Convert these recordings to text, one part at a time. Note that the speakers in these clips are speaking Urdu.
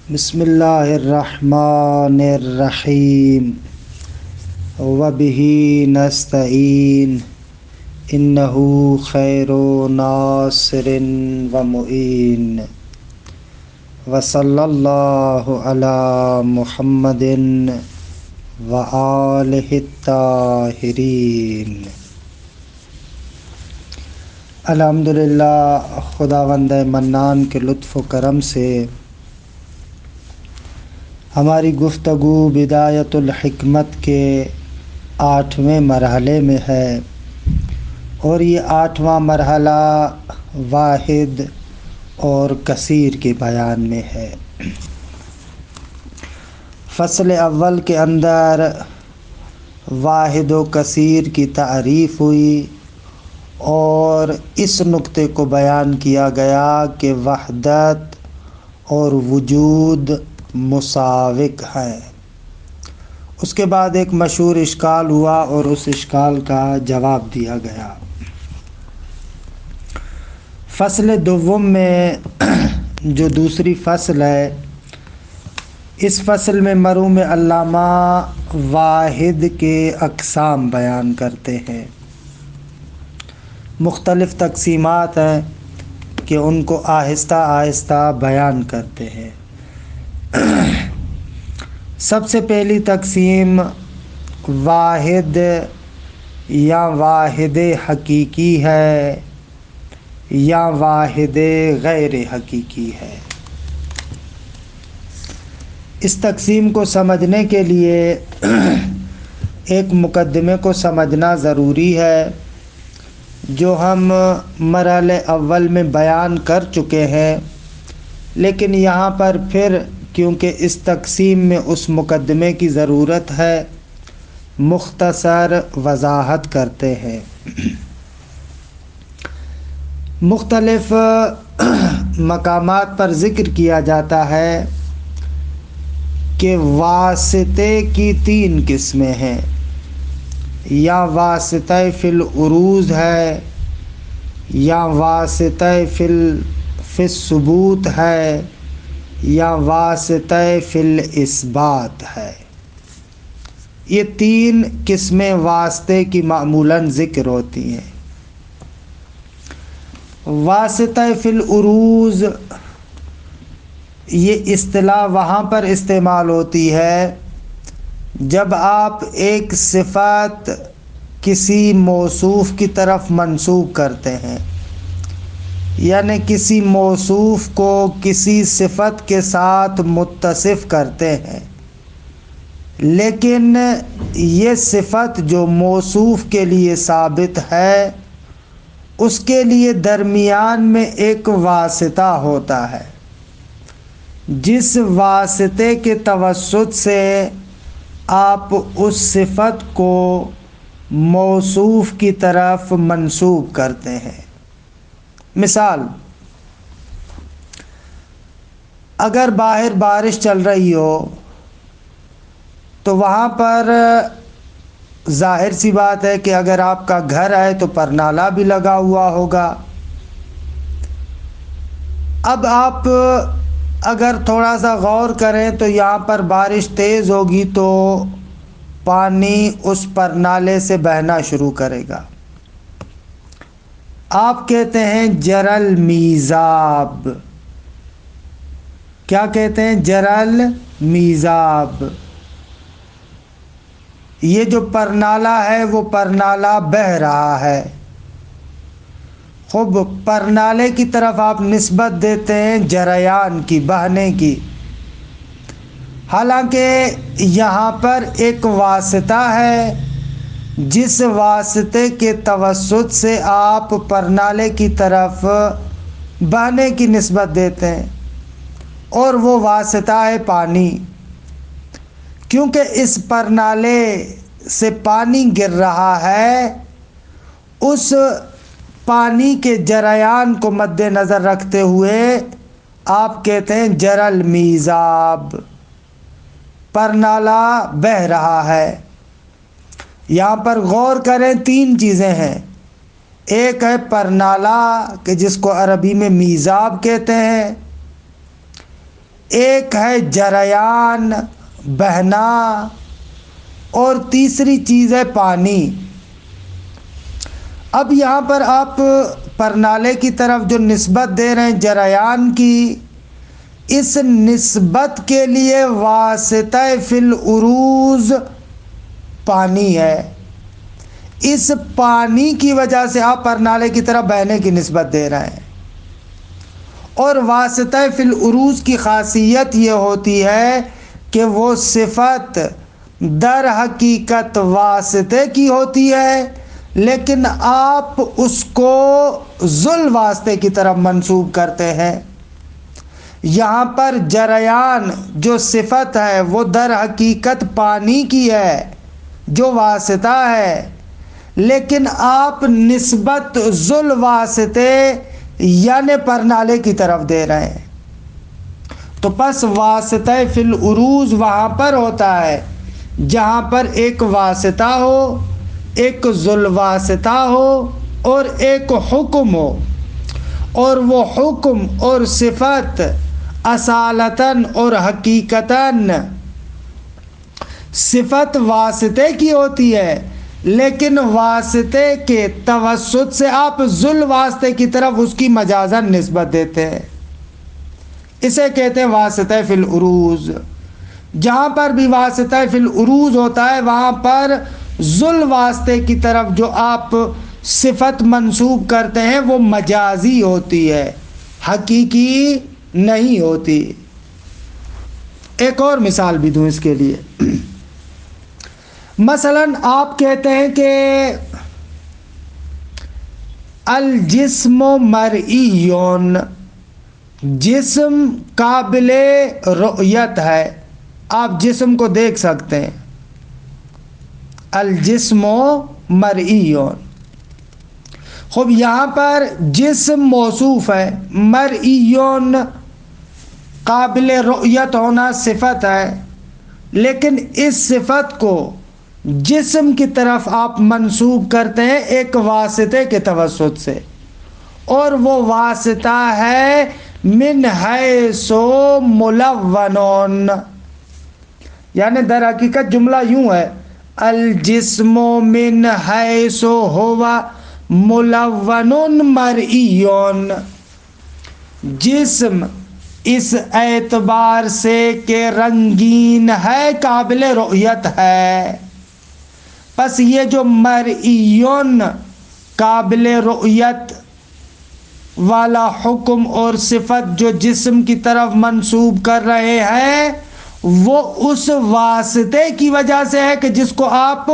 بسم اللہ الرحمن الرحیم وبہ نستعین انہ خیر ناصر و معین وصلی اللہ علی محمد وآلہ الطاہرین۔ الحمدللہ، خداوند منان کے لطف و کرم سے ہماری گفتگو بدایت الحکمت کے 8ویں مرحلے میں ہے، اور یہ 8واں مرحلہ واحد اور کثیر کے بیان میں ہے۔ فصل اول کے اندر واحد و کثیر کی تعریف ہوئی اور اس نقطے کو بیان کیا گیا کہ وحدت اور وجود مساوک ہیں۔ اس کے بعد ایک مشہور اشکال ہوا اور اس اشکال کا جواب دیا گیا۔ فصل دوم میں جو دوسری فصل ہے، اس فصل میں مرحوم علامہ واحد کے اقسام بیان کرتے ہیں۔ مختلف تقسیمات ہیں کہ ان کو آہستہ آہستہ بیان کرتے ہیں۔ سب سے پہلی تقسیم واحد یا واحد حقیقی ہے یا واحد غیر حقیقی ہے۔ اس تقسیم کو سمجھنے کے لیے ایک مقدمے کو سمجھنا ضروری ہے جو ہم مرحلے اول میں بیان کر چکے ہیں، لیکن یہاں پر پھر کیونکہ اس تقسیم میں اس مقدمے کی ضرورت ہے، مختصر وضاحت کرتے ہیں۔ مختلف مقامات پر ذکر کیا جاتا ہے کہ واسطے کی 3 قسمیں ہیں، یا واسطہ فی العروض ہے، یا واسطہ فی الثبوت ہے، یا واسطہ فی الاثبات ہے۔ یہ 3 قسمیں واسطے کی معمولاً ذکر ہوتی ہیں۔ واسطہ فی العروض، یہ اصطلاح وہاں پر استعمال ہوتی ہے جب آپ ایک صفت کسی موصوف کی طرف منسوب کرتے ہیں، یعنی کسی موصوف کو کسی صفت کے ساتھ متصف کرتے ہیں، لیکن یہ صفت جو موصوف کے لیے ثابت ہے اس کے لیے درمیان میں ایک واسطہ ہوتا ہے، جس واسطے کے توسط سے آپ اس صفت کو موصوف کی طرف منسوب کرتے ہیں۔ مثال، اگر باہر بارش چل رہی ہو تو وہاں پر ظاہر سی بات ہے کہ اگر آپ کا گھر ہے تو پرنالہ بھی لگا ہوا ہوگا۔ اب آپ اگر تھوڑا سا غور کریں تو یہاں پر بارش تیز ہوگی تو پانی اس پرنالے سے بہنا شروع کرے گا۔ آپ کہتے ہیں جرل میزاب۔ کیا کہتے ہیں؟ جرل میزاب۔ یہ جو پرنالہ ہے وہ پرنالہ بہہ رہا ہے۔ خوب پرنالے کی طرف آپ نسبت دیتے ہیں جریان کی، بہنے کی، حالانکہ یہاں پر ایک واسطہ ہے جس واسطے کے توسط سے آپ پرنالے کی طرف بہنے کی نسبت دیتے ہیں، اور وہ واسطہ ہے پانی۔ کیونکہ اس پرنالے سے پانی گر رہا ہے، اس پانی کے جریان کو مد نظر رکھتے ہوئے آپ کہتے ہیں جرل میزاب، پرنالہ بہہ رہا ہے۔ یہاں پر غور کریں، 3 چیزیں ہیں۔ ایک ہے پرنالہ کہ جس کو عربی میں میزاب کہتے ہیں، ایک ہے جریان، بہنا، اور تیسری چیز ہے پانی۔ اب یہاں پر آپ پرنالے کی طرف جو نسبت دے رہے ہیں جریان کی، اس نسبت کے لیے واسطہ فی العروض پانی ہے۔ اس پانی کی وجہ سے آپ پرنالے کی طرف بہنے کی نسبت دے رہے ہیں۔ اور واسطہ فی العروض کی خاصیت یہ ہوتی ہے کہ وہ صفت در حقیقت واسطے کی ہوتی ہے، لیکن آپ اس کو ذل واسطے کی طرف منسوب کرتے ہیں۔ یہاں پر جریان جو صفت ہے وہ در حقیقت پانی کی ہے جو واسطہ ہے، لیکن آپ نسبت ذل واسطے یعنی پرنالے کی طرف دے رہے ہیں۔ تو پس واسطہ فی العروض وہاں پر ہوتا ہے جہاں پر ایک واسطہ ہو، ایک ذل واسطہ ہو اور ایک حکم ہو، اور وہ حکم اور صفت اصالتاً اور حقیقتاً صفت واسطے کی ہوتی ہے، لیکن واسطے کے توسط سے آپ ذل واسطے کی طرف اس کی مجازاً نسبت دیتے ہیں۔ اسے کہتے ہیں واسطہ فی العروض۔ جہاں پر بھی واسطہ فی العروض ہوتا ہے وہاں پر ذل واسطے کی طرف جو آپ صفت منسوب کرتے ہیں وہ مجازی ہوتی ہے، حقیقی نہیں ہوتی۔ ایک اور مثال بھی دوں اس کے لیے۔ مثلا آپ کہتے ہیں کہ الجسم مرئیون، جسم قابل رؤیت ہے، آپ جسم کو دیکھ سکتے ہیں۔ الجسم مرئیون، خوب یہاں پر جسم موصوف ہے، مرئیون قابل رؤیت ہونا صفت ہے، لیکن اس صفت کو جسم کی طرف آپ منسوب کرتے ہیں ایک واسطے کے توسط سے، اور وہ واسطہ ہے من حیث ملون، یعنی در حقیقت جملہ یوں ہے الجسم من حیث ہوا ملون مرئیون، جسم اس اعتبار سے کہ رنگین ہے، قابل رؤیت ہے۔ پس یہ جو مرئیون قابل رؤیت والا حکم اور صفت جو جسم کی طرف منسوب کر رہے ہیں وہ اس واسطے کی وجہ سے ہے کہ جس کو آپ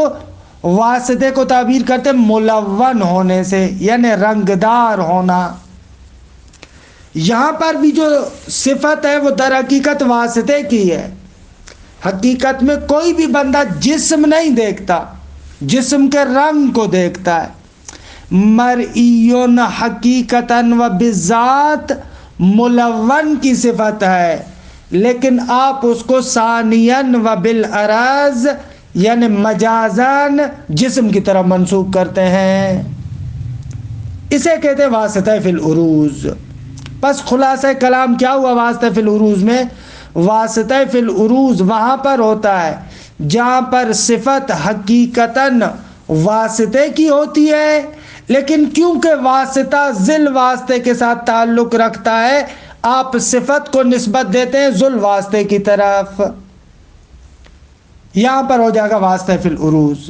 واسطے کو تعبیر کرتے ملون ہونے سے، یعنی رنگدار ہونا۔ یہاں پر بھی جو صفت ہے وہ در حقیقت واسطے کی ہے۔ حقیقت میں کوئی بھی بندہ جسم نہیں دیکھتا، جسم کے رنگ کو دیکھتا ہے۔ مرئیون حقیقتاً و بالذات ملون کی صفت ہے، لیکن آپ اس کو ثانیاً و بالعرض یعنی مجازاً جسم کی طرف منسوب کرتے ہیں۔ اسے کہتے ہیں واسطہ فی العروض۔ پس خلاصہ کلام کیا ہوا واسطہ فی العروض میں؟ واسطہ فی العروض وہاں پر ہوتا ہے جہاں پر صفت حقیقتاً واسطے کی ہوتی ہے، لیکن کیونکہ واسطہ ذل واسطے کے ساتھ تعلق رکھتا ہے آپ صفت کو نسبت دیتے ہیں ذل واسطے کی طرف۔ یہاں پر ہو جائے گا واسطہ فی العروض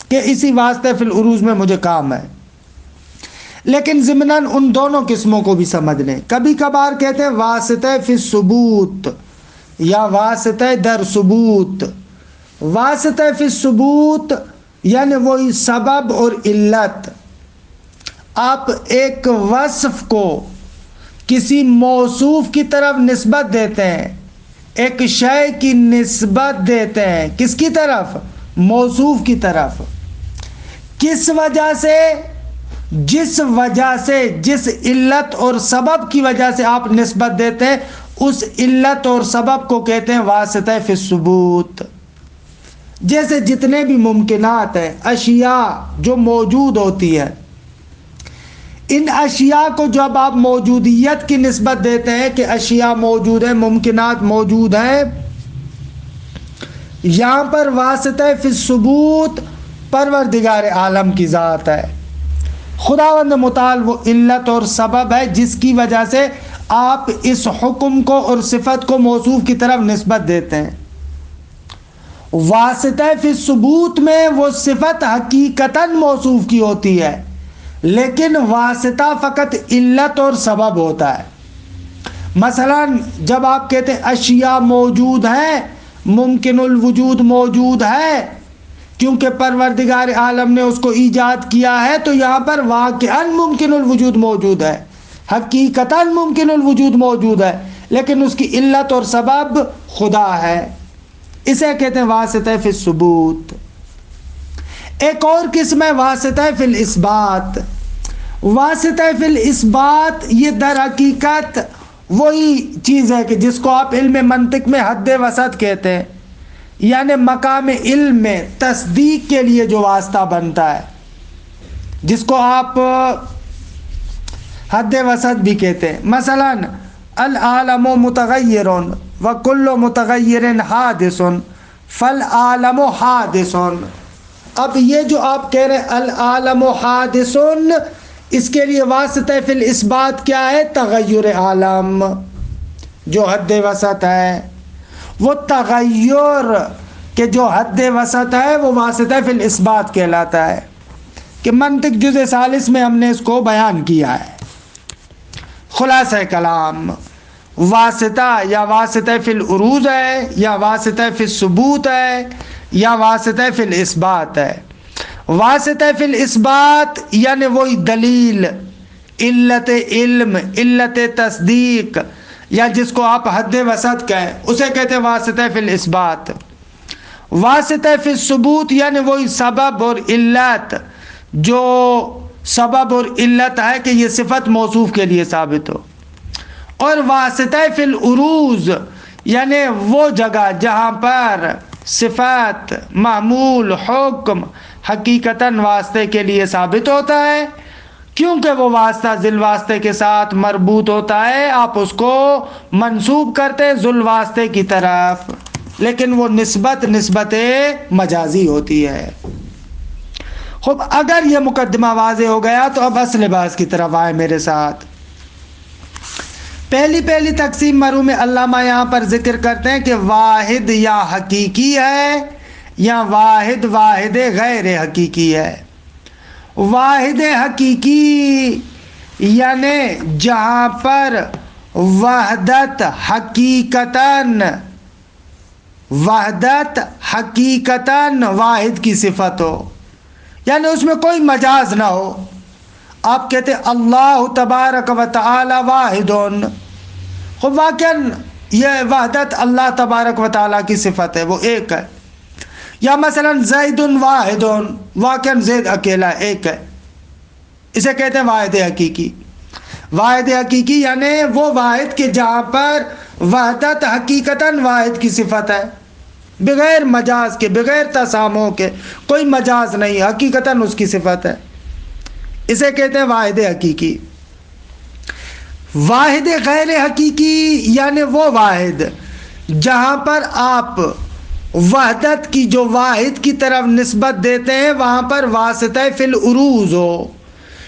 کہ اسی واسطہ فی العروض میں مجھے کام ہے، لیکن ضمناً ان دونوں قسموں کو بھی سمجھ لیں۔ کبھی کبھار کہتے ہیں واسطہ فی الثبوت یا واسطہ در ثبوت۔ واسطہ فی الثبوت یعنی وہی سبب اور علت، آپ ایک وصف کو کسی موصوف کی طرف نسبت دیتے ہیں، ایک شے کی نسبت دیتے ہیں، کس کی طرف؟ موصوف کی طرف۔ کس وجہ سے؟ جس وجہ سے، جس علت اور سبب کی وجہ سے آپ نسبت دیتے ہیں اس علت اور سبب کو کہتے ہیں واسطہ فی الثبوت۔ جیسے جتنے بھی ممکنات ہیں، اشیاء جو موجود ہوتی ہے، ان اشیاء کو جب آپ موجودیت کی نسبت دیتے ہیں کہ اشیاء موجود ہیں، ممکنات موجود ہیں، یہاں پر واسطہ فی الثبوت پروردگار عالم کی ذات ہے، خداوند متعال وہ علت اور سبب ہے جس کی وجہ سے آپ اس حکم کو اور صفت کو موصوف کی طرف نسبت دیتے ہیں۔ واسطہ فی الثبوت میں وہ صفت حقیقتاً موصوف کی ہوتی ہے، لیکن واسطہ فقط علت اور سبب ہوتا ہے۔ مثلا جب آپ کہتے ہیں اشیاء موجود ہیں، ممکن الوجود موجود ہے، کیونکہ پروردگار عالم نے اس کو ایجاد کیا ہے، تو یہاں پر واقعاً ممکن الوجود موجود ہے، حقیقتاً ممکن الوجود موجود ہے، لیکن اس کی علت اور سبب خدا ہے۔ اسے کہتے ہیں واسطہ فی الثبوت۔ ایک اور قسم ہے واسطہ فی الاثبات۔ واسطہ فی الاثبات یہ در حقیقت وہی چیز ہے کہ جس کو آپ علم منطق میں حد وسط کہتے ہیں، یعنی مقام علم میں تصدیق کے لیے جو واسطہ بنتا ہے، جس کو آپ حد وسط بھی کہتے ہیں۔ مثلا العالم متغیر وکل متغیر حادث فالعالم حادث۔ اب یہ جو آپ کہہ رہے ہیں العالم حادث، اس کے لیے واسطہ فی الاثبات کیا ہے؟ تغیر عالم۔ جو حد وسط ہے، وہ تغیر کے جو حد وسط ہے وہ واسطہ فی الاثبات کہلاتا ہے، کہ منطق جزء ثالث میں ہم نے اس کو بیان کیا ہے۔ خلاصہ کلام، واسطہ یا واسطہ فی العروض ہے، یا واسطہ فی الثبوت ہے، یا واسطہ فی الاثبات ہے۔ واسطہ فی الاثبات یعنی وہی دلیل، علت علم، علت تصدیق، یا جس کو آپ حد وسط کہیں، اسے کہتے ہیں واسطہ فی الاثبات۔ واسطہ فی الثبوت یعنی وہی سبب اور علت، جو سبب اور علت ہے کہ یہ صفت موصوف کے لیے ثابت ہو۔ اور واسطہ فی العروض یعنی وہ جگہ جہاں پر صفت، معمول، حکم حقیقتاً واسطے کے لیے ثابت ہوتا ہے، کیونکہ وہ واسطہ ذل واسطے کے ساتھ مربوط ہوتا ہے، آپ اس کو منسوب کرتے ذل واسطے کی طرف، لیکن وہ نسبت مجازی ہوتی ہے۔ خب اگر یہ مقدمہ واضح ہو گیا تو اب اصل بحث کی طرف آئے میرے ساتھ۔ پہلی تقسیم مرحوم علامہ یہاں پر ذکر کرتے ہیں کہ واحد یا حقیقی ہے، یا واحد غیر حقیقی ہے۔ واحد حقیقی یعنی جہاں پر وحدت حقیقتاً واحد کی صفت ہو، یعنی اس میں کوئی مجاز نہ ہو۔ آپ کہتے ہیں اللہ تبارک و تعالی واحد، خب واقعاً یہ وحدت اللہ تبارک و تعالی کی صفت ہے، وہ ایک ہے۔ یا مثلا زید واحد، واقعاً زید اکیلا ایک ہے، اسے کہتے ہیں واحد حقیقی۔ واحد حقیقی یعنی وہ واحد کہ جہاں پر وحدت حقیقتاً واحد کی صفت ہے، بغیر مجاز کے، بغیر تسامح کے، کوئی مجاز نہیں، حقیقتاً اس کی صفت ہے، اسے کہتے ہیں واحد حقیقی۔ واحد غیر حقیقی یعنی وہ واحد جہاں پر آپ وحدت کی جو واحد کی طرف نسبت دیتے ہیں وہاں پر واسطہ فی العروض ہو،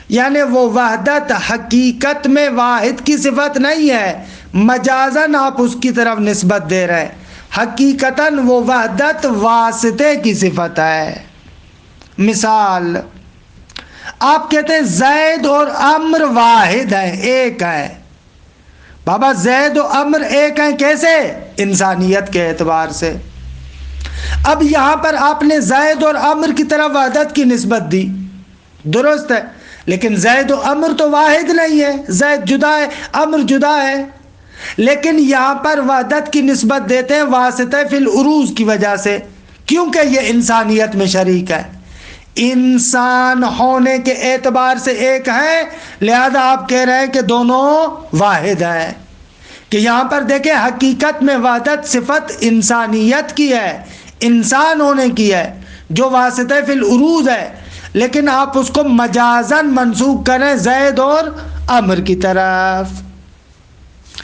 یعنی وہ وحدت حقیقت میں واحد کی صفت نہیں ہے، مجازاً آپ اس کی طرف نسبت دے رہے ہیں، حقیقتاً وہ وحدت واسطے کی صفت ہے۔ مثال، آپ کہتے ہیں زید اور عمر واحد ہیں، ایک ہے۔ بابا زید و عمر ایک ہیں کیسے؟ انسانیت کے اعتبار سے۔ اب یہاں پر آپ نے زید اور عمر کی طرف وحدت کی نسبت دی، درست ہے، لیکن زید و عمر تو واحد نہیں ہے، زید جدا ہے، عمر جدا ہے، لیکن یہاں پر وحدت کی نسبت دیتے ہیں واسطہ فی العروض کی وجہ سے، کیونکہ یہ انسانیت میں شریک ہے، انسان ہونے کے اعتبار سے ایک ہے، لہذا آپ کہہ رہے ہیں کہ دونوں واحد ہیں۔ کہ یہاں پر دیکھیں حقیقت میں وحدت صفت انسانیت کی ہے، انسان ہونے کی ہے، جو واسطہ فی العروض ہے، لیکن آپ اس کو مجازن منسوخ کریں زید اور عمر کی طرف،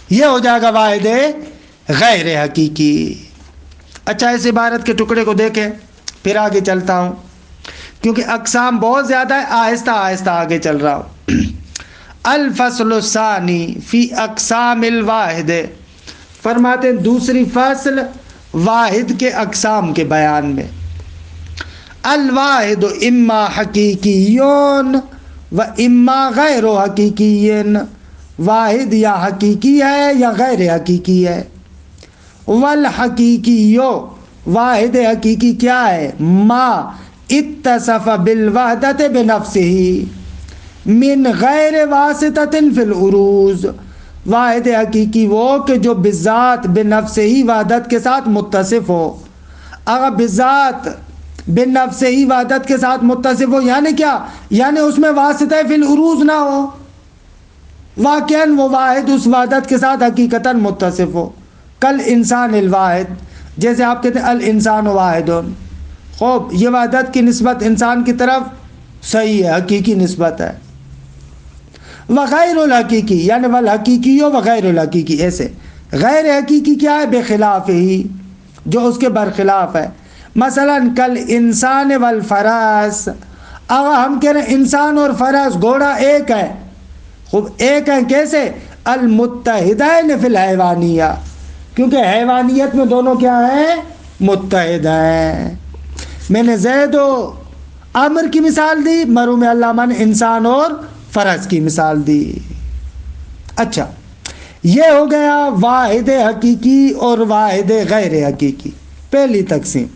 یہ ہو جائے گا واحد غیر حقیقی۔ اچھا اس عبارت کے ٹکڑے کو دیکھیں، پھر آگے چلتا ہوں کیونکہ اقسام بہت زیادہ ہے، آہستہ آہستہ آگے چل رہا ہوں۔ الفصل الثانی فی اقسام الواحد، فرماتے ہیں دوسری فصل واحد کے اقسام کے بیان میں۔ الواحد اما حقیقیون و اما غیر حقیقین، واحد یا حقیقی ہے یا غیر حقیقی ہے۔ والحقیقیو، واحد حقیقی کیا ہے؟ ما اتصف بالوحدت بنفسہ من غیر واسطۃ فی العروض، واحد حقیقی وہ کہ جو بذات بنفس ہی وحدت کے ساتھ متصف ہو۔ اگر بذات بنفس ہی وحدت کے ساتھ متصف ہو یعنی کیا؟ یعنی اس میں واسطہ فی العروض نہ ہو، واقعاً وہ واحد اس وحدت کے ساتھ حقیقتاً متصف ہو۔ کل انسان الواحد، جیسے آپ کہتے ہیں الانسان واحد، خوب یہ وحدت کی نسبت انسان کی طرف صحیح ہے، حقیقی نسبت ہے۔ وغیر الحقیقی یعنی والحقیقی وغیر الحقیقی، ایسے غیر حقیقی کیا ہے؟ بخلاف ہی، جو اس کے برخلاف ہے۔ مثلا کل انسان والفرس، اگر ہم کہہ رہے ہیں انسان اور فرس گھوڑا ایک ہے، خوب ایک ہے کیسے؟ المتحدین فی الحیوانیہ، کیونکہ حیوانیت میں دونوں کیا ہیں؟ متحد ہیں۔ میں نے زید و عمر کی مثال دی، مرحوم علامہ نے انسان اور فرس کی مثال دی۔ اچھا یہ ہو گیا واحد حقیقی اور واحد غیر حقیقی، پہلی تقسیم۔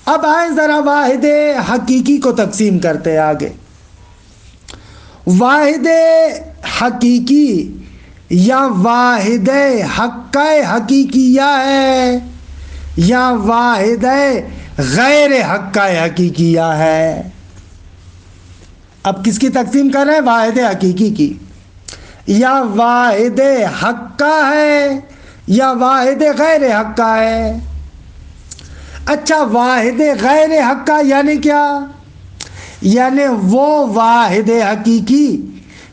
اب آئیں ذرا واحد حقیقی کو تقسیم کرتے آگے۔ واحد حقیقی یا واحد حقہ حقیقیہ ہے یا واحد غیر حقہ حقیقیہ ہے؟ اب کس کی تقسیم کر رہے ہیں؟ واحد حقیقی کی۔ یا واحد حقہ ہے یا واحد غیر حقہ ہے؟ اچھا واحد غیر حقہ یعنی کیا؟ یعنی وہ واحد حقیقی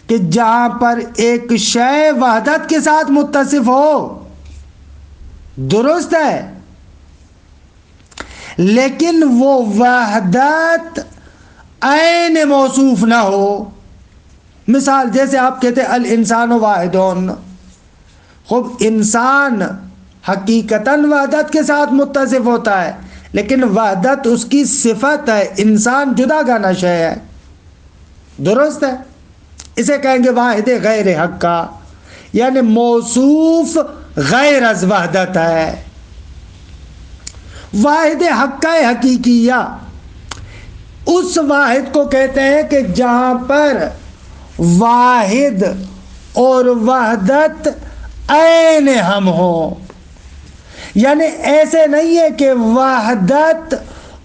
کہ جہاں پر ایک شے وحدت کے ساتھ متصف ہو، درست ہے، لیکن وہ وحدت عین موصوف نہ ہو۔ مثال جیسے آپ کہتے ہیں الانسان واحدون، خوب انسان حقیقتاً وحدت کے ساتھ متصف ہوتا ہے لیکن وحدت اس کی صفت ہے، انسان جدا گانا شے ہے، درست ہے، اسے کہیں گے واحد غیر حقہ، یعنی موصوف غیر از وحدت ہے۔ واحد حقہ حقیقیہ اس واحد کو کہتے ہیں کہ جہاں پر واحد اور وحدت عین ہم ہو، یعنی ایسے نہیں ہے کہ وحدت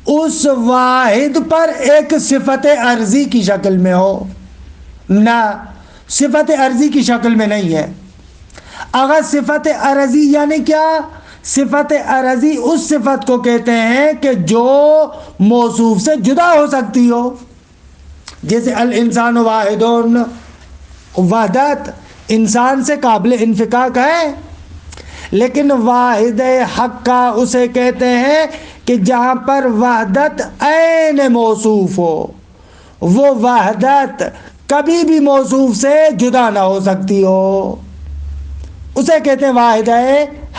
اس واحد پر ایک صفت عرضی کی شکل میں ہو، نہ، صفت عرضی کی شکل میں نہیں ہے۔ اگر صفت عرضی یعنی کیا؟ صفت عرضی اس صفت کو کہتے ہیں کہ جو موصوف سے جدا ہو سکتی ہو، جیسے الانسان واحدون، وحدت انسان سے قابل انفکاک ہے، لیکن واحد حقہ اسے کہتے ہیں کہ جہاں پر وحدت عین موصوف ہو، وہ وحدت کبھی بھی موصوف سے جدا نہ ہو سکتی ہو، اسے کہتے ہیں واحد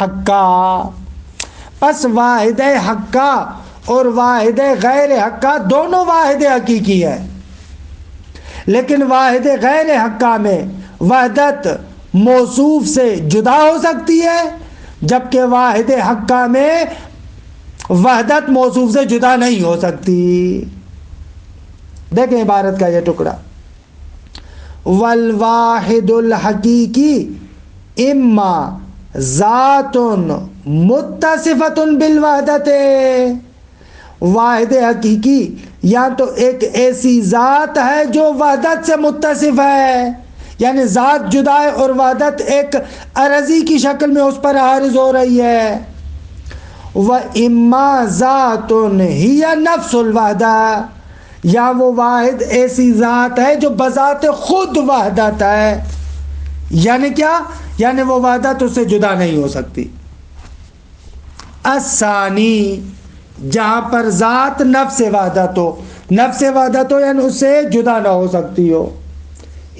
حقہ۔ پس واحد حقہ اور واحد غیر حقہ دونوں واحد حقیقی ہے، لیکن واحد غیر حقہ میں وحدت موصوف سے جدا ہو سکتی ہے، جبکہ واحد حقہ میں وحدت موصوف سے جدا نہیں ہو سکتی۔ دیکھیں عبارت کا یہ ٹکڑا، والواحد الحقیقی اما ذات متصفۃ بالوحدت، واحد حقیقی یا تو ایک ایسی ذات ہے جو وحدت سے متصف ہے، یعنی ذات جدا ہے اور وحدت ایک عرضی کی شکل میں اس پر عارض ہو رہی ہے۔ وَإِمَّا ذَاتٌ هِيَ نَفْسُ الْوَحْدَةِ، یا وہ واحد ایسی ذات ہے جو بذات خود وحدت ہے، یعنی کیا؟ یعنی وہ وحدت اس سے جدا نہیں ہو سکتی۔ الثانی، جہاں پر ذات نفس وحدت ہو، نفس وحدت ہو یعنی اس سے جدا نہ ہو سکتی ہو،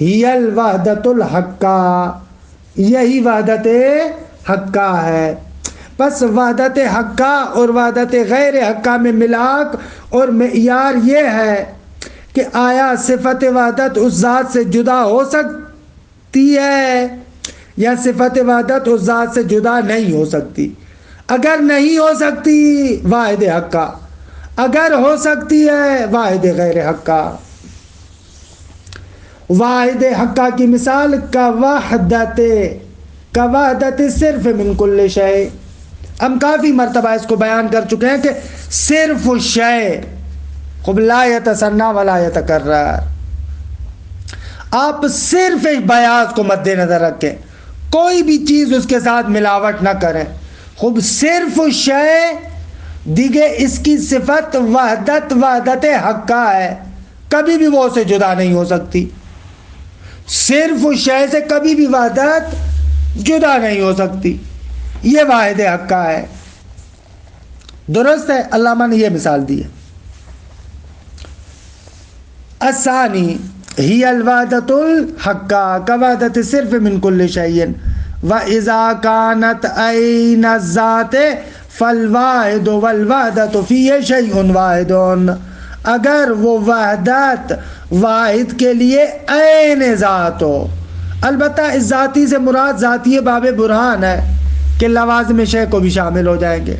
ہی الوحدت الحقہ، یہی وحدت حقہ ہے۔ بس وحدت حقہ اور وحدت غیر حقہ میں ملاک اور معیار یہ ہے کہ آیا صفت وحدت اس ذات سے جدا ہو سکتی ہے یا صفت وحدت اس ذات سے جدا نہیں ہو سکتی۔ اگر نہیں ہو سکتی واحد حقہ، اگر ہو سکتی ہے واحد غیر حقہ۔ واحد حقہ کی مثال وحدت صرف من کل شے، ہم کافی مرتبہ اس کو بیان کر چکے ہیں کہ صرف شے خب لا یتثنیٰ ولا یتکرر، آپ صرف بیاض کو مد نظر رکھیں، کوئی بھی چیز اس کے ساتھ ملاوٹ نہ کریں۔ خوب صرف شے دیگے اس کی صفت وحدت حقہ ہے، کبھی بھی وہ اسے جدا نہیں ہو سکتی، صرف شے سے کبھی بھی وحدت جدا نہیں ہو سکتی، یہ واحد حقہ ہے۔ درست ہے، علامہ نے یہ مثال دی ہے۔ الثانی ہی الوحدت الحقہ كوحدت صرف من کل شیء وَإِذَا كَانَتْ عَيْنَ الذَّاتِ فَالْوَاحِدُ وَالْوَحْدَةُ فِيهِ شَيْءٌ وَاحِدٌ، اگر وہ وحدت واحد کے لیے عین ذات ہو، البتہ اس ذاتی سے مراد ذاتی باب برہان ہے کہ لوازم شے کو بھی شامل ہو جائیں گے۔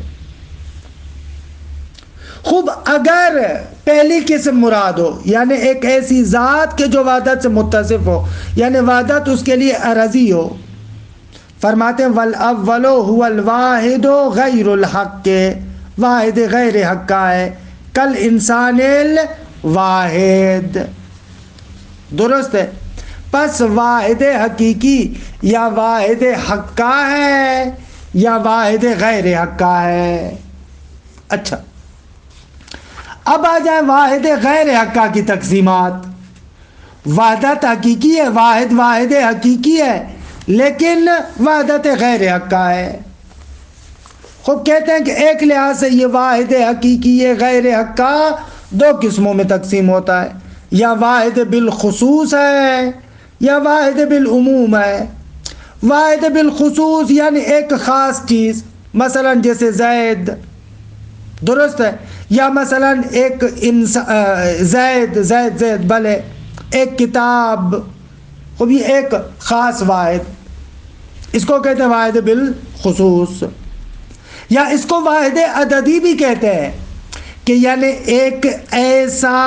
خوب اگر پہلی قسم مراد ہو یعنی ایک ایسی ذات کے جو وحدت سے متصف ہو، یعنی وحدت اس کے لیے عرضی ہو، فرماتے ہیں والاول هو الواحد غیر الحق، واحد غیر حقہ ہے، کل انسان الواحد۔ درست ہے، پس واحد حقیقی یا واحد حقہ ہے یا واحد غیر حقہ ہے۔ اچھا، اب آ جائیں واحد غیر حقہ کی تقسیمات۔ وحدت حقیقی ہے، واحد حقیقی ہے لیکن وحدت غیر حقہ ہے۔ خود کہتے ہیں کہ ایک لحاظ سے یہ واحد حقیقی یہ غیر حقہ دو قسموں میں تقسیم ہوتا ہے، یا واحد بالخصوص ہے یا واحد بالعموم ہے۔ واحد بالخصوص یعنی ایک خاص چیز، مثلا جیسے زید، درست ہے، یا مثلا ایک زید بلے ایک کتاب، خب یہ ایک خاص واحد، اس کو کہتے ہیں واحد بالخصوص۔ یا اس کو واحد عددی بھی کہتے ہیں کہ یعنی ایک ایسا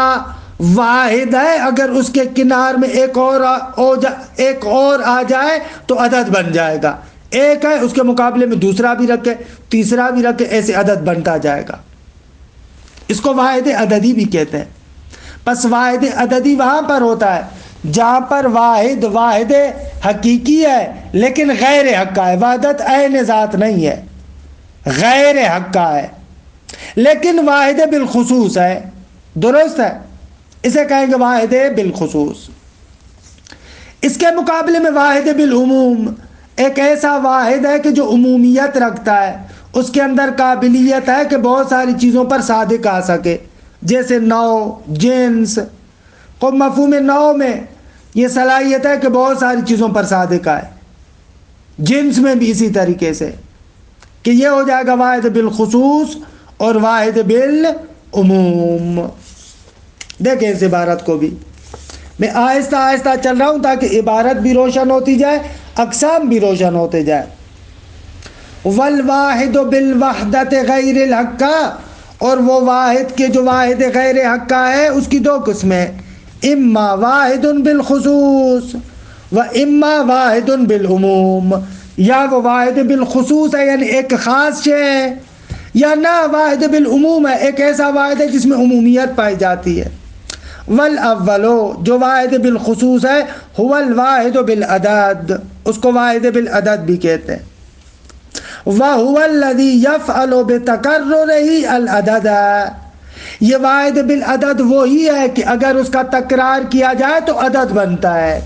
واحد ہے اگر اس کے کنار میں ایک اور آ جائے تو عدد بن جائے گا، ایک ہے اس کے مقابلے میں دوسرا بھی رکھے تیسرا بھی رکھے، ایسے عدد بنتا جائے گا، اس کو واحد عددی بھی کہتے ہیں۔ پس واحد عددی وہاں پر ہوتا ہے جہاں پر واحد حقیقی ہے لیکن غیر حقہ ہے، وحدت عین ذات نہیں ہے، غیر حقہ ہے لیکن واحد بالخصوص ہے، درست ہے، اسے کہیں گے واحد بالخصوص۔ اس کے مقابلے میں واحد بالعموم ایک ایسا واحد ہے کہ جو عمومیت رکھتا ہے، اس کے اندر قابلیت ہے کہ بہت ساری چیزوں پر صادق آ سکے، جیسے نوع، جنس۔ خب مفہوم نوع میں یہ صلاحیت ہے کہ بہت ساری چیزوں پر صادق آئے، جنس میں بھی اسی طریقے سے، کہ یہ ہو جائے گا واحد بالخصوص اور واحد بالعموم۔ دیکھیں اس عبارت کو بھی، میں آہستہ آہستہ چل رہا ہوں تاکہ عبارت بھی روشن ہوتی جائے، اقسام بھی روشن ہوتے جائے۔ والواحد بالوحدت غیر الحقہ، اور وہ واحد کے جو واحد غیر حقہ ہے اس کی دو قسمیں، اما واحد بالخصوص و اما واحد بالعموم، یا وہ واحد بالخصوص ہے یعنی ایک خاص شے ہے، یا نہ واحد بالعموم ہے، ایک ایسا واحد ہے جس میں عمومیت پائی جاتی ہے۔ والاولو جو واحد بالخصوص ہے هو الواحد بالعدد، اس کو واحد بالعدد بھی کہتے ہیں۔ وَهُوَ الَّذِي يَفْعَلُ بِتَكَرُّرِهِ الْعَدَدَ، یہ واحد بالعدد وہی ہے کہ اگر اس کا تکرار کیا جائے تو عدد بنتا ہے۔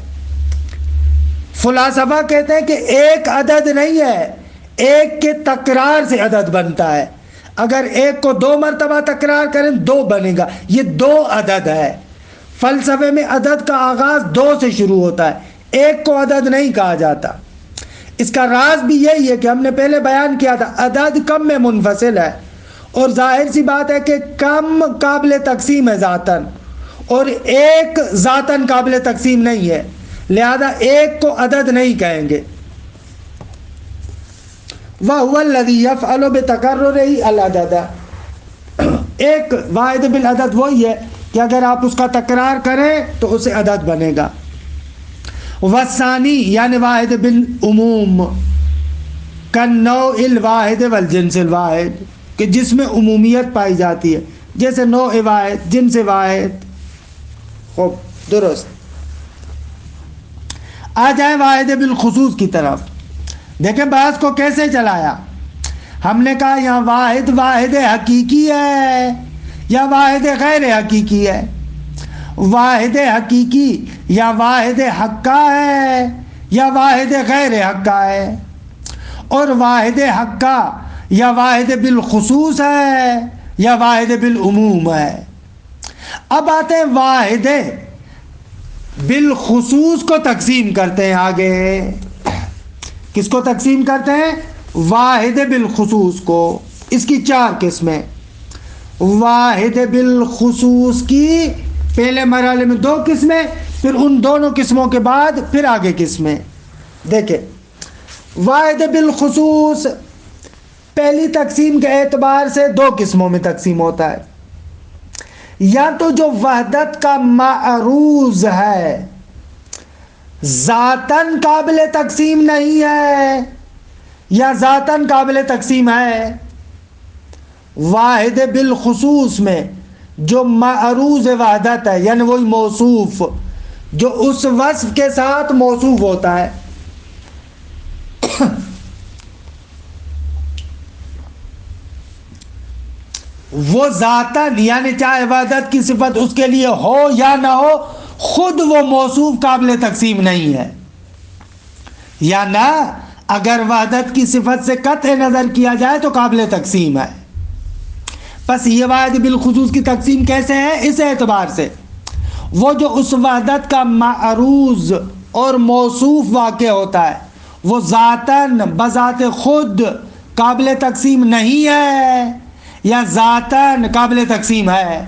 فلاسفہ کہتے ہیں کہ ایک عدد نہیں ہے، ایک کے تکرار سے عدد بنتا ہے۔ اگر ایک کو 2 مرتبہ تکرار کریں 2 بنے گا، یہ 2 عدد ہے۔ فلسفے میں عدد کا آغاز 2 سے شروع ہوتا ہے، ایک کو عدد نہیں کہا جاتا۔ اس کا راز بھی یہی ہے کہ ہم نے پہلے بیان کیا تھا، عدد کم میں منفصل ہے، اور ظاہر سی بات ہے کہ کم قابل تقسیم ہے ذاتاً، اور ایک ذاتاً قابل تقسیم نہیں ہے، لہذا ایک کو عدد نہیں کہیں گے۔ وَهُوَ الَّذِي يَفْعَلُ بِتَكَرُّرِهِ الْعَدَدَ، ایک واحد بالعدد وہی ہے کہ اگر آپ اس کا تکرار کریں تو اسے عدد بنے گا۔ وَالثَّانِي یعنی واحد بالعموم، كَالنَّوْعِ الْوَاحِدِ وَالْجِنْسِ الْوَاحِدِ، کہ جس میں عمومیت پائی جاتی ہے، جیسے نوع واحد، جنس واحد۔ خوب درست۔ آ جائیں واحد بالخصوص کی طرف۔ دیکھیں بحث کو کیسے چلایا۔ ہم نے کہا یہاں واحد واحد حقیقی ہے یا واحد غیر حقیقی ہے؟ واحد حقیقی یا واحد حقہ ہے یا واحد غیر حقہ ہے؟ اور واحد حقہ یا واحد بالخصوص ہے یا واحد بالعموم ہے؟ اب آتے ہیں واحد بالخصوص کو تقسیم کرتے ہیں آگے۔ کس کو تقسیم کرتے ہیں؟ واحد بالخصوص کو۔ اس کی 4 قسمیں۔ واحد بالخصوص کی پہلے مرحلے میں 2 قسمیں، پھر ان دونوں قسموں کے بعد پھر آگے قسمیں۔ دیکھیں واحد بالخصوص پہلی تقسیم کے اعتبار سے 2 قسموں میں تقسیم ہوتا ہے۔ یا تو جو وحدت کا معروض ہے ذاتاً قابل تقسیم نہیں ہے یا ذاتاً قابل تقسیم ہے۔ واحد بالخصوص میں جو معروض وحدت ہے یعنی وہی موصوف جو اس وصف کے ساتھ موصوف ہوتا ہے، وہ ذاتاً یعنی چاہے وحدت کی صفت اس کے لیے ہو یا نہ ہو، خود وہ موصوف قابل تقسیم نہیں ہے، یا نہ اگر وحدت کی صفت سے قطع نظر کیا جائے تو قابل تقسیم ہے۔ بس یہ واحد بالخصوص کی تقسیم کیسے ہے؟ اس اعتبار سے وہ جو اس وحدت کا معروض اور موصوف واقع ہوتا ہے وہ ذاتاً بذات خود قابل تقسیم نہیں ہے یا ذاتاً قابل تقسیم ہے۔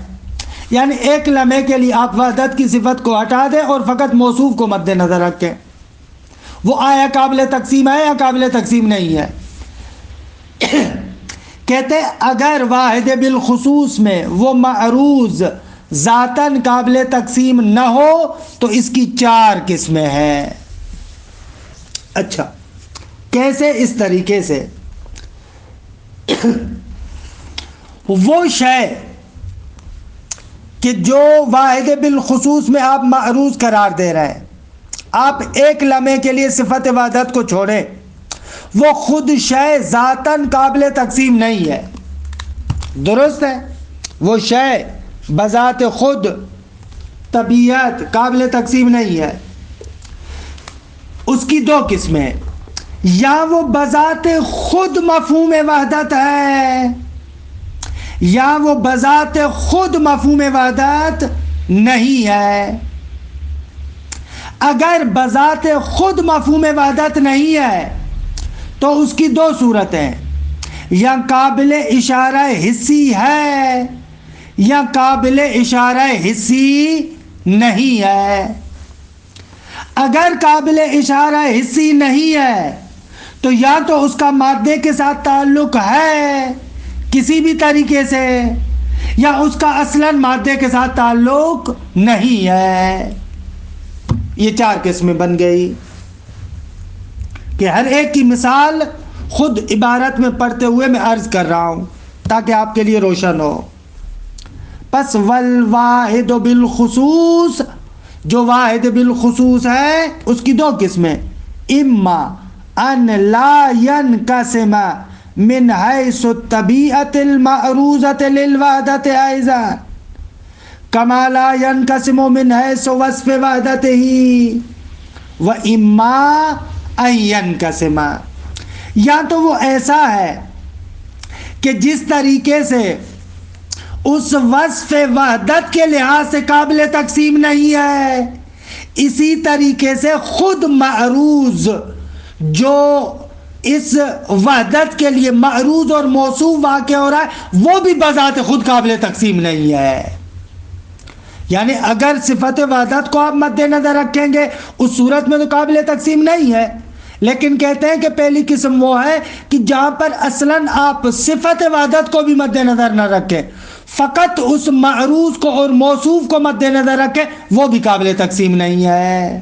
یعنی ایک لمحے کے لیے آپ وحدت کی صفت کو ہٹا دیں اور فقط موصوف کو مد نظر رکھیں، وہ آیا قابل تقسیم ہے یا قابل تقسیم نہیں ہے؟ کہتے اگر واحد بالخصوص میں وہ معروض ذاتاً قابل تقسیم نہ ہو تو اس کی 4 قسمیں ہیں۔ اچھا کیسے؟ اس طریقے سے وہ شے کہ جو واحد بالخصوص میں آپ معروض قرار دے رہے ہیں، آپ ایک لمحے کے لیے صفت وحدت کو چھوڑیں، وہ خود شے ذاتاً قابل تقسیم نہیں ہے۔ درست ہے؟ وہ شے بذات خود طبیعت قابل تقسیم نہیں ہے۔ اس کی 2 قسمیں، یا وہ بذات خود مفہوم وحدت ہے یا وہ بذات خود مفہوم وحدت نہیں ہے۔ اگر بذات خود مفہوم وحدت نہیں ہے تو اس کی 2 صورتیں، یا قابل اشارہ حسی ہے یا قابل اشارہ حسی نہیں ہے۔ اگر قابل اشارہ حسی نہیں ہے تو یا تو اس کا مادے کے ساتھ تعلق ہے کسی بھی طریقے سے، یا اس کا اصلاً مادے کے ساتھ تعلق نہیں ہے۔ یہ 4 قسمیں بن گئی کہ ہر ایک کی مثال خود عبارت میں پڑھتے ہوئے میں عرض کر رہا ہوں تاکہ آپ کے لیے روشن ہو۔ پس والواحد بالخصوص، جو واحد بالخصوص ہے اس کی 2 قسمیں، اما ان لا ينقسم من حیث الطبیعت المعروضۃ للوحدۃ ایضا کما لا ينقسم من حیث وصف وحدتہ واما ان ينقسم، یا تو وہ ایسا ہے کہ جس طریقے سے اس وصف وحدت کے لحاظ سے قابل تقسیم نہیں ہے، اسی طریقے سے خود معروض جو اس وحدت کے لیے معروض اور موصوف واقع ہو رہا ہے وہ بھی بذات خود قابل تقسیم نہیں ہے۔ یعنی اگر صفت وحدت کو آپ مد نظر رکھیں گے اس صورت میں تو قابل تقسیم نہیں ہے، لیکن کہتے ہیں کہ پہلی قسم وہ ہے کہ جہاں پر اصلاً آپ صفت وحدت کو بھی مد نظر نہ رکھیں، فقط اس معروض کو اور موصوف کو مد نظر رکھیں، وہ بھی قابل تقسیم نہیں ہے۔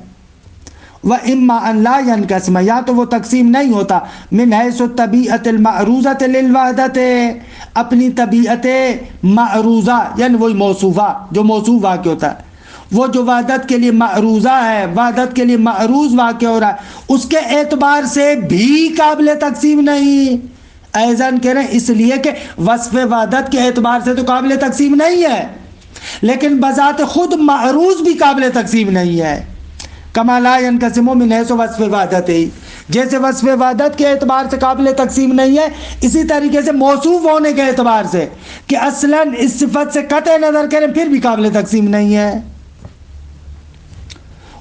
وَإِمَّا أَن لَا يَنْقَسِمَ، یا تو وہ تقسیم نہیں ہوتا من حیث الطبیعت المعروضۃ للوحدۃ، اپنی طبیعت معروضہ یعنی وہی موصوفہ جو موصوف واقع ہوتا ہے، وہ جو وحدت کے لیے معروضہ ہے، وحدت کے لیے معروض واقع ہو رہا ہے، اس کے اعتبار سے بھی قابل تقسیم نہیں۔ ایضاً کہہ رہے ہیں اس لیے کہ وصف وحدت کے اعتبار سے تو قابل تقسیم نہیں ہے، لیکن بذات خود معروض بھی قابل تقسیم نہیں ہے۔ کما لا ينقسم من حیث وصف وحدت، جیسے وصف وحدت کے اعتبار سے قابل تقسیم نہیں ہے، اسی طریقے سے موصوف ہونے کے اعتبار سے کہ اصلاً اس صفت سے قطع نظر کریں پھر بھی قابل تقسیم نہیں ہے۔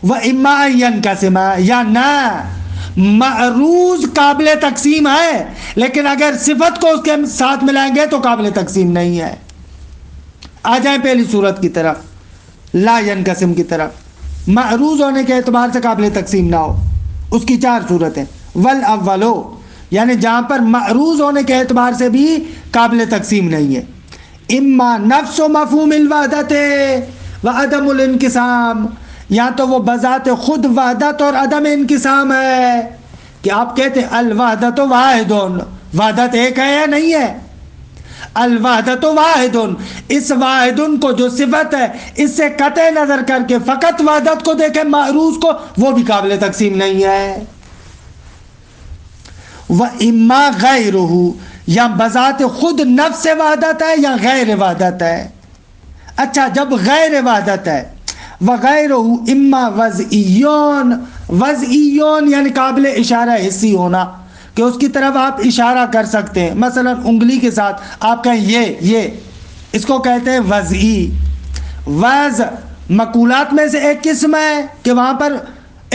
وَإِمَّا أَن يَنْقَسِمَ، یا نہ معروض قابل تقسیم ہے لیکن اگر صفت کو اس کے ساتھ ملائیں گے تو قابل تقسیم نہیں ہے۔ آ جائیں پہلی صورت کی طرف، لا ينقسم کی طرف، معروض ہونے کے اعتبار سے قابل تقسیم نہ ہو، اس کی چار صورتیں۔ والاولو، یعنی جہاں پر معروض ہونے کے اعتبار سے بھی قابل تقسیم نہیں ہے، اما نفس و مفہوم الوحدت وعدم الانقسام، یا تو وہ بذات خود وحدت اور عدم انقسام ہے کہ آپ کہتے ہیں الوحدت واحد، وحدت ایک ہے یا نہیں ہے؟ الوحدت واحد، اس واحد کو جو صفت ہے اس سے قطع نظر کر کے فقط وحدت کو دیکھیں معروض کو، وہ بھی قابل تقسیم نہیں ہے۔ وَإِمَّا غَيْرُهُ، یا بذات خود نفس وحدت ہے یا غیر وحدت ہے۔ اچھا جب غیر وحدت ہے، وَغَيْرُهُ اما وضعیون، وضعیون یعنی قابل اشارہ حسی ہونا کہ اس کی طرف آپ اشارہ کر سکتے ہیں، مثلا انگلی کے ساتھ آپ کہیں یہ، اس کو کہتے ہیں وضعی۔ وضع مقولات میں سے ایک قسم ہے کہ وہاں پر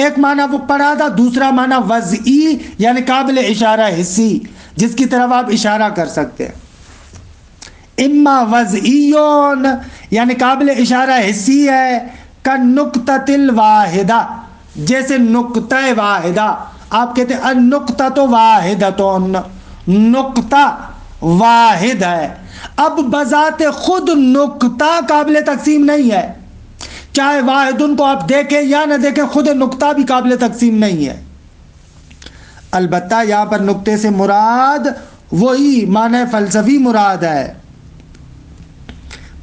ایک معنی وہ پڑھا تھا، دوسرا معنی وضعی یعنی قابل اشارہ حسی جس کی طرف آپ اشارہ کر سکتے ہیں۔ اما وضعیون یعنی قابل اشارہ حسی ہے، کا نقطۃ الواحدہ، جیسے نقطہ واحدہ، آپ کہتے ہیں النقطۃ واحدۃ، نقطہ واحد ہے۔ اب بذات خود نقطہ قابل تقسیم نہیں ہے، چاہے واحد کو آپ دیکھیں یا نہ دیکھیں، خود نقطہ بھی قابل تقسیم نہیں ہے۔ البتہ یہاں پر نقطے سے مراد وہی معنی فلسفی مراد ہے۔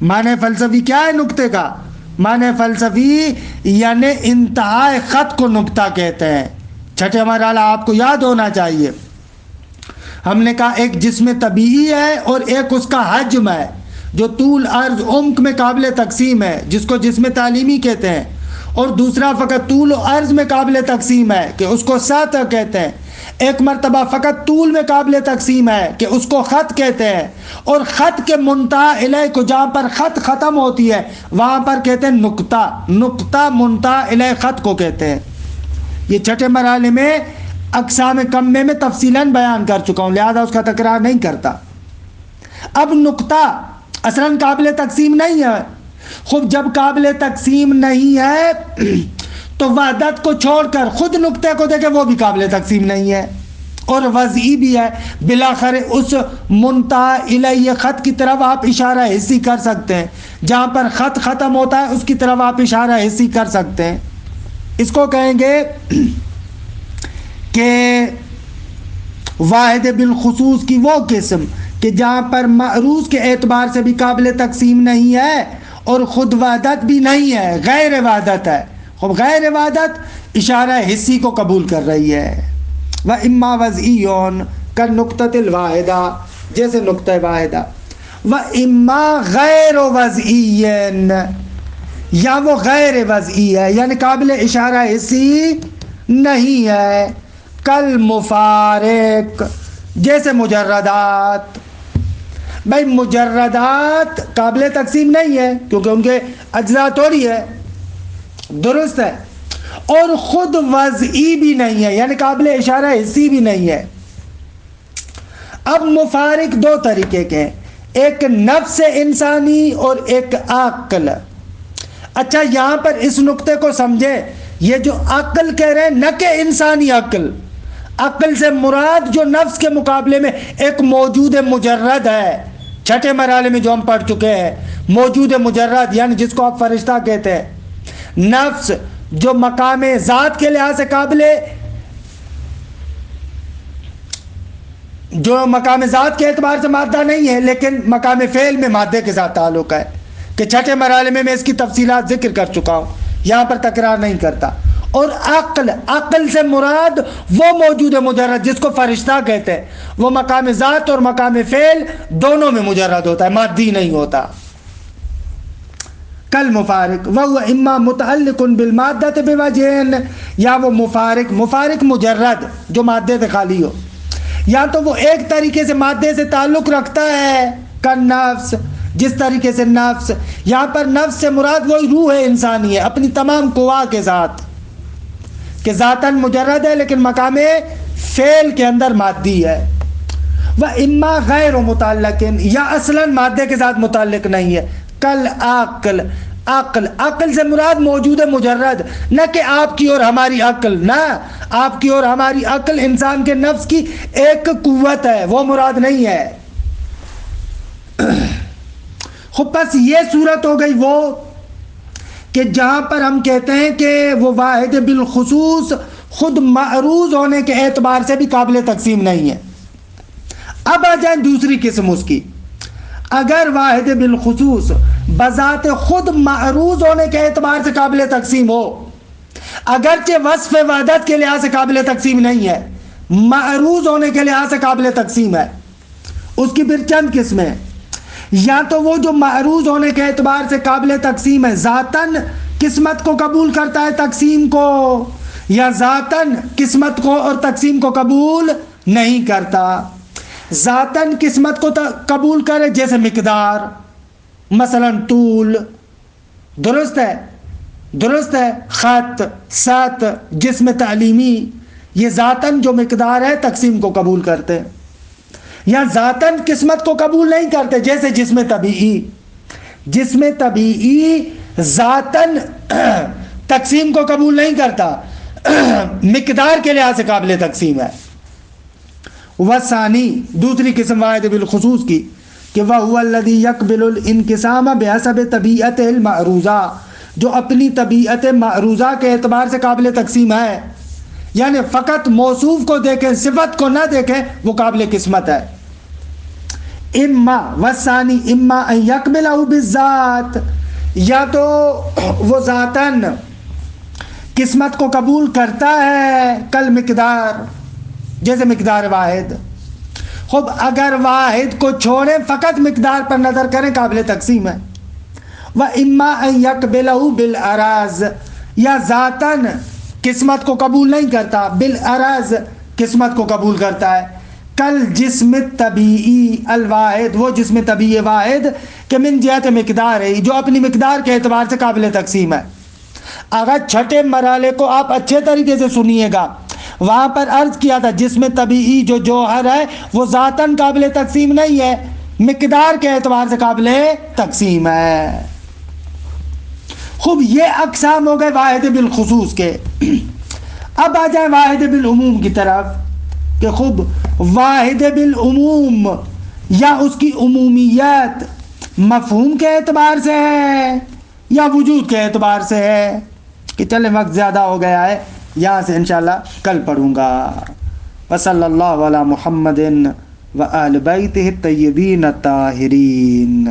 معنی فلسفی کیا ہے نقطے کا؟ معنی فلسفی یعنی انتہائے خط کو نقطہ کہتے ہیں۔ چھٹے مرحلہ آپ کو یاد ہونا چاہیے، ہم نے کہا ایک جسم طبیعی ہے اور ایک اس کا حجم ہے جو طول عرض عمق میں قابل تقسیم ہے جس کو جسم تعلیمی کہتے ہیں، اور دوسرا فقط طول و عرض میں قابل تقسیم ہے کہ اس کو سطح کہتے ہیں۔ ایک مرتبہ فقط طول میں قابل تقسیم ہے کہ اس کو خط کہتے ہیں، اور خط کے منتہی الیہ کو جہاں پر خط ختم ہوتی ہے وہاں پر کہتے ہیں نقطہ، نقطہ منتہی الیہ خط کو کہتے ہیں۔ یہ چھٹے مرحلے میں اقسام کمے میں تفصیلاً بیان کر چکا ہوں، لہذا اس کا تکرار نہیں کرتا۔ اب نقطہ اصلاً قابل تقسیم نہیں ہے، خوب جب قابل تقسیم نہیں ہے تو وحدت کو چھوڑ کر خود نقطے کو دیکھیں، وہ بھی قابل تقسیم نہیں ہے، اور وضعی بھی ہے۔ بلاخر اس منتہی الیہ خط کی طرف آپ اشارہ حسی کر سکتے ہیں، جہاں پر خط ختم ہوتا ہے اس کی طرف آپ اشارہ حسی کر سکتے ہیں۔ اس کو کہیں گے کہ واحد بالخصوص کی وہ قسم کہ جہاں پر معروض کے اعتبار سے بھی قابل تقسیم نہیں ہے اور خود وحدت بھی نہیں ہے، غیر وحدت ہے۔ خب غیر وحدت اشارہ حسی کو قبول کر رہی ہے۔ وَإِمَّا وَضْعِيٌّ کا نقطۃ الواحدہ، جیسے نقطہ واحدہ، و اما غیر وضعی، یا وہ غیر وضعی ہے یعنی قابل اشارہ حسی نہیں ہے، کل مفارق، جیسے مجردات. بھائی مجردات قابل تقسیم نہیں ہے کیونکہ ان کے اجزاء تھوڑی ہے، درست ہے، اور خود وضعی بھی نہیں ہے یعنی قابل اشارہ حسی بھی نہیں ہے. اب مفارق دو طریقے کے ہیں، ایک نفس انسانی اور ایک عقل. اچھا یہاں پر اس نقطے کو سمجھے، یہ جو عقل کہہ رہے ہیں نہ کہ انسانی عقل، عقل سے مراد جو نفس کے مقابلے میں ایک موجود مجرد ہے، چھٹے مرحلے میں جو ہم پڑھ چکے ہیں، موجود مجرد یعنی جس کو آپ فرشتہ کہتے ہیں. نفس جو مقام ذات کے لحاظ سے قابل، جو مقام ذات کے اعتبار سے مادہ نہیں ہے لیکن مقام فعل میں مادے کے ساتھ تعلق ہے، کہ چھٹے مرحلے میں اس کی تفصیلات ذکر کر چکا ہوں، یہاں پر تکرار نہیں کرتا. اور عقل، عقل سے مراد وہ موجود مجرد جس کو فرشتہ کہتے ہیں، وہ مقام ذات اور مقام فعل دونوں میں مجرد ہوتا ہے، مادی نہیں ہوتا. کل مفارق وہ اما متعلق بالمادہ بوجہین، یا وہ مفارق مجرد جو مادے سے خالی ہو، یا تو وہ ایک طریقے سے مادے سے تعلق رکھتا ہے کن نفس، جس طریقے سے نفس، یہاں پر نفس سے مراد وہی روح انسانی ہے اپنی تمام قوا کے ساتھ، کہ ذاتاً مجرد ہے لیکن مقام فعل کے اندر مادی ہے. وہ اما غیر متعلق، یا اصلاً مادے کے ساتھ متعلق نہیں ہے، کل عقل، عقل سے مراد موجود مجرد، نہ کہ آپ کی اور ہماری عقل، نہ آپ کی اور ہماری عقل انسان کے نفس کی ایک قوت ہے، وہ مراد نہیں ہے. خب بس یہ صورت ہو گئی وہ کہ جہاں پر ہم کہتے ہیں کہ وہ واحد بالخصوص خود معروض ہونے کے اعتبار سے بھی قابل تقسیم نہیں ہے. اب آ جائیں دوسری قسم اس کی، اگر واحد بالخصوص بذات خود معروض ہونے کے اعتبار سے قابل تقسیم ہو، اگرچہ وصف وحدت کے لحاظ سے قابل تقسیم نہیں ہے، معروض ہونے کے لحاظ سے قابل تقسیم ہے، اس کی پھر چند قسمیں. یا تو وہ جو معروض ہونے کے اعتبار سے قابل تقسیم ہے ذاتاً قسمت کو قبول کرتا ہے تقسیم کو، یا ذاتاً قسمت کو اور تقسیم کو قبول نہیں کرتا. ذاتاً قسمت کو قبول کرے جیسے مقدار، مثلا طول، درست ہے، خط، سط، جسم تعلیمی، یہ ذاتاً جو مقدار ہے تقسیم کو قبول کرتے. یا ذاتاً قسمت کو قبول نہیں کرتے جیسے جسم طبیعی ذاتاً تقسیم کو قبول نہیں کرتا، مقدار کے لحاظ سے قابل تقسیم ہے. وثانی، دوسری قسم واحد بالخصوص کی، کہ وَهُوَ الَّذِي يَقْبِلُ الْإِنْقِسَامَ بِحَسَبِ طَبِيعَتِهِ الْمَعْرُوضَةِ، جو اپنی طبیعت معروضہ کے اعتبار سے قابل تقسیم ہے، یعنی فقط موصوف کو دیکھیں صفت کو نہ دیکھیں وہ قابل قسمت ہے. اما وثانی اما ان يقبله بالذات، یا تو وہ ذاتاً قسمت کو قبول کرتا ہے، کل مقدار، جیسے مقدار واحد. خب اگر واحد کو چھوڑیں فقط مقدار پر نظر کریں قابل تقسیم ہے. وَإِمَّا أَن يَقْبِلَهُ بِالْعَرَاضِ، یا ذاتاً قسمت کو قبول نہیں کرتا، بالعرض قسمت کو قبول کرتا ہے، کل جسم طبیعی الواحد، وہ جسم طبیعی واحد کہ من جہت مقدار ہے، جو اپنی مقدار کے اعتبار سے قابل تقسیم ہے. اگر چھٹے مرحلے کو آپ اچھے طریقے سے سنیے گا، وہاں پر عرض کیا تھا جسم طبیعی جو جوہر ہے وہ ذاتاً قابل تقسیم نہیں ہے، مقدار کے اعتبار سے قابل تقسیم ہے. خوب یہ اقسام ہو گئے واحد بالخصوص کے. اب آ جائیں واحد بالعموم کی طرف، کہ خوب واحد بالعموم یا اس کی عمومیت مفہوم کے اعتبار سے ہے یا وجود کے اعتبار سے ہے. کہ چلیں وقت زیادہ ہو گیا ہے، یہاں سے انشاءاللہ کل پڑھوں گا. وصلی اللہ علی محمد و آل بیتہ الطیبین الطاہرین.